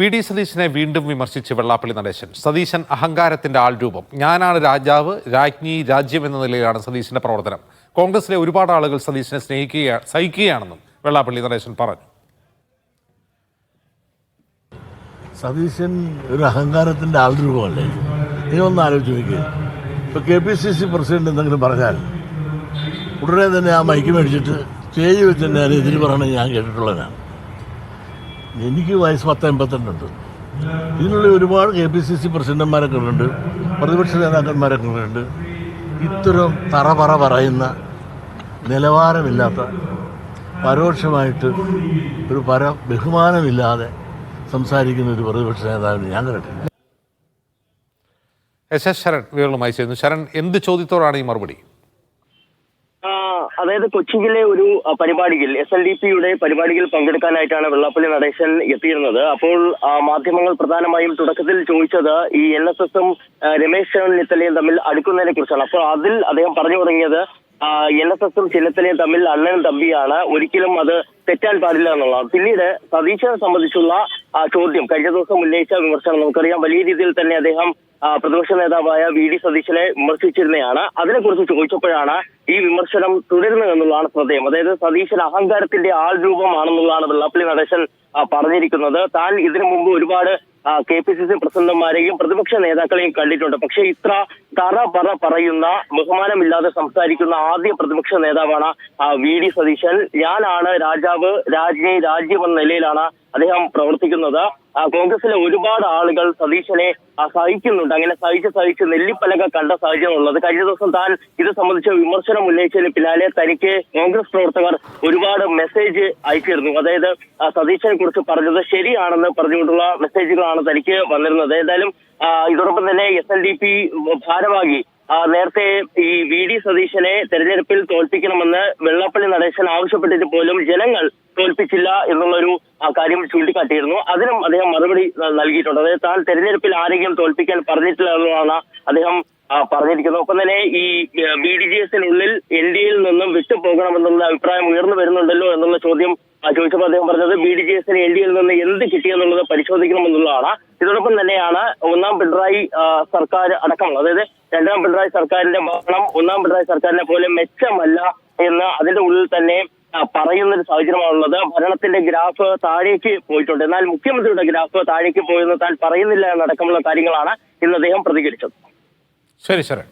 V D സതീശനെ വീണ്ടും വിമർശിച്ച് വെള്ളാപ്പള്ളി നടേശൻ. സതീശൻ അഹങ്കാരത്തിന്റെ ആൾരൂപം. ഞാനാണ് രാജാവ്, രാജ്ഞി, രാജ്യം എന്ന നിലയിലാണ് സതീശന്റെ പ്രവർത്തനം. കോൺഗ്രസിലെ ഒരുപാട് ആളുകൾ സതീശനെ സഹിക്കുകയാണെന്നും വെള്ളാപ്പള്ളി നടേശൻ പറഞ്ഞു. സതീശൻ ഒരു അഹങ്കാരത്തിന്റെ ആൾരൂപമല്ലേ? ഇതൊന്നും ആലോചിച്ച് നോക്കുക. ഇപ്പോൾ KPCC പ്രസിഡന്റ് എന്തെങ്കിലും പറഞ്ഞാൽ ഉടനെ തന്നെ ആ മൈക്ക് മേടിച്ചിട്ട് സ്റ്റേജ് വെച്ച് തന്നെ അതിന് എതിര് പറയണത് ഞാൻ കേട്ടിട്ടുള്ളതാണ്. എനിക്ക് വയസ്സ് 10-82 ഇതിനുള്ള ഒരുപാട് KPCC പ്രസിഡന്റുമാരൊക്കെ ഉണ്ട്, പ്രതിപക്ഷ നേതാക്കന്മാരൊക്കെ ഉണ്ട്. ഇത്തരം തറപറ പറയുന്ന നിലവാരമില്ലാത്ത, പരോക്ഷമായിട്ട് ഒരു ബഹുമാനമില്ലാതെ സംസാരിക്കുന്ന ഒരു പ്രതിപക്ഷ നേതാവിന് ഞാൻ കേട്ടില്ല. SS ശരൺ വിവരങ്ങളുമായി ചേരുന്നു. ശരൺ, എന്ത് ചോദ്യത്തോടാണ് ഈ മറുപടി? അതായത് കൊച്ചിയിലെ ഒരു പരിപാടിയിൽ SLDPയുടെ പരിപാടിയിൽ പങ്കെടുക്കാനായിട്ടാണ് വെള്ളാപ്പള്ളി നടേശൻ എത്തിയിരുന്നത്. അപ്പോൾ മാധ്യമങ്ങൾ പ്രധാനമായും തുടക്കത്തിൽ ചോദിച്ചത് ഈ NSSും രമേശ് ചെന്നിത്തലയും തമ്മിൽ അടുക്കുന്നതിനെ കുറിച്ചാണ്. അപ്പോൾ അതിൽ അദ്ദേഹം പറഞ്ഞു തുടങ്ങിയത് NSSും ചെന്നിത്തലയും തമ്മിൽ അണ്ണനും തമ്പിയാണ്, ഒരിക്കലും അത് തെറ്റാൻ പാടില്ല എന്നുള്ളതാണ്. പിന്നീട് സതീശനെ സംബന്ധിച്ചുള്ള ചോദ്യം, കഴിഞ്ഞ ദിവസം ഉന്നയിച്ച വിമർശനം നമുക്കറിയാം. വലിയ രീതിയിൽ തന്നെ അദ്ദേഹം പ്രതിപക്ഷ നേതാവായ VD സതീശനെ വിമർശിച്ചിരുന്നതാണ്. അതിനെക്കുറിച്ച് ചോദിച്ചപ്പോഴാണ് ഈ വിമർശനം തുടരുന്നു എന്നുള്ളതാണ് ശ്രദ്ധേയം. അതായത് സതീശൻ അഹങ്കാരത്തിന്റെ ആൾരൂപമാണെന്നുള്ളതാണ് വെള്ളാപ്പള്ളി നടേശൻ പറഞ്ഞിരിക്കുന്നത്. താൻ ഇതിനു മുമ്പ് ഒരുപാട് KPCC പ്രസിഡന്റുമാരെയും പ്രതിപക്ഷ നേതാക്കളെയും കണ്ടിട്ടുണ്ട്. പക്ഷെ ഇത്ര പറയുന്ന, ബഹുമാനമില്ലാതെ സംസാരിക്കുന്ന ആദ്യ പ്രതിപക്ഷ നേതാവാണ് VD സതീശൻ. ഞാനാണ് രാജാവ്, രാജ്ഞി, രാജ്യം എന്ന നിലയിലാണ് അദ്ദേഹം പ്രവർത്തിക്കുന്നത്. കോൺഗ്രസിലെ ഒരുപാട് ആളുകൾ സതീശനെ സഹിക്കുന്നുണ്ട്. അങ്ങനെ സഹിച്ച് നെല്ലിപ്പലക കണ്ട സാഹചര്യം ഉള്ളത്. കഴിഞ്ഞ ദിവസം താൻ ഇത് സംബന്ധിച്ച വിമർശനം ഉന്നയിച്ചതിന് പിന്നാലെ തനിക്ക് കോൺഗ്രസ് പ്രവർത്തകർ ഒരുപാട് മെസ്സേജ് അയച്ചിരുന്നു. അതായത് സതീശനെ കുറിച്ച് പറഞ്ഞത് ശരിയാണെന്ന് പറഞ്ഞുകൊണ്ടുള്ള മെസ്സേജുകളാണ് തനിക്ക് വന്നിരുന്നത്. ഏതായാലും ഇതോടൊപ്പം തന്നെ SLDP ഭാരവാഹി നേരത്തെ ഈ VD സതീശനെ തെരഞ്ഞെടുപ്പിൽ തോൽപ്പിക്കണമെന്ന് വെള്ളാപ്പള്ളി നടേശൻ ആവശ്യപ്പെട്ടിട്ട് പോലും ജനങ്ങൾ തോൽപ്പിച്ചില്ല എന്നുള്ളൊരു കാര്യം ചൂണ്ടിക്കാട്ടിയിരുന്നു. അതിനും അദ്ദേഹം മറുപടി നൽകിയിട്ടുണ്ട്. അതായത് താൻ തെരഞ്ഞെടുപ്പിൽ ആരെങ്കിലും തോൽപ്പിക്കാൻ പറഞ്ഞിട്ടില്ല എന്നുള്ളതാണ് അദ്ദേഹം പറഞ്ഞിരിക്കുന്നത്. ഒപ്പം തന്നെ ഈ BDJSനുള്ളിൽ NDAയിൽ നിന്നും വിട്ടുപോകണമെന്നുള്ള അഭിപ്രായം ഉയർന്നു വരുന്നുണ്ടല്ലോ എന്നുള്ള ചോദ്യം ചോദിച്ചപ്പോൾ അദ്ദേഹം പറഞ്ഞത് BDJSന് NDAയിൽ നിന്ന് എന്ത് കിട്ടിയെന്നുള്ളത് പരിശോധിക്കണമെന്നുള്ളതാണ്. ഇതോടൊപ്പം തന്നെയാണ് ഒന്നാം പിണറായി സർക്കാർ അടക്കമുള്ള, അതായത് രണ്ടാം പിണറായി സർക്കാരിന്റെ ഭരണം ഒന്നാം പിണറായി സർക്കാരിനെ പോലെ മെച്ചമല്ല എന്ന് അതിന്റെ ഉള്ളിൽ തന്നെ പറയുന്നൊരു സാഹചര്യമാണുള്ളത്. ഭരണത്തിന്റെ ഗ്രാഫ് താഴേക്ക് പോയിട്ടുണ്ട്, എന്നാൽ മുഖ്യമന്ത്രിയുടെ ഗ്രാഫ് താഴേക്ക് പോയെന്ന് താൻ പറയുന്നില്ല എന്നടക്കമുള്ള കാര്യങ്ങളാണ് ഇന്ന് അദ്ദേഹം പ്രതികരിച്ചത്. ശരി ശരൺ.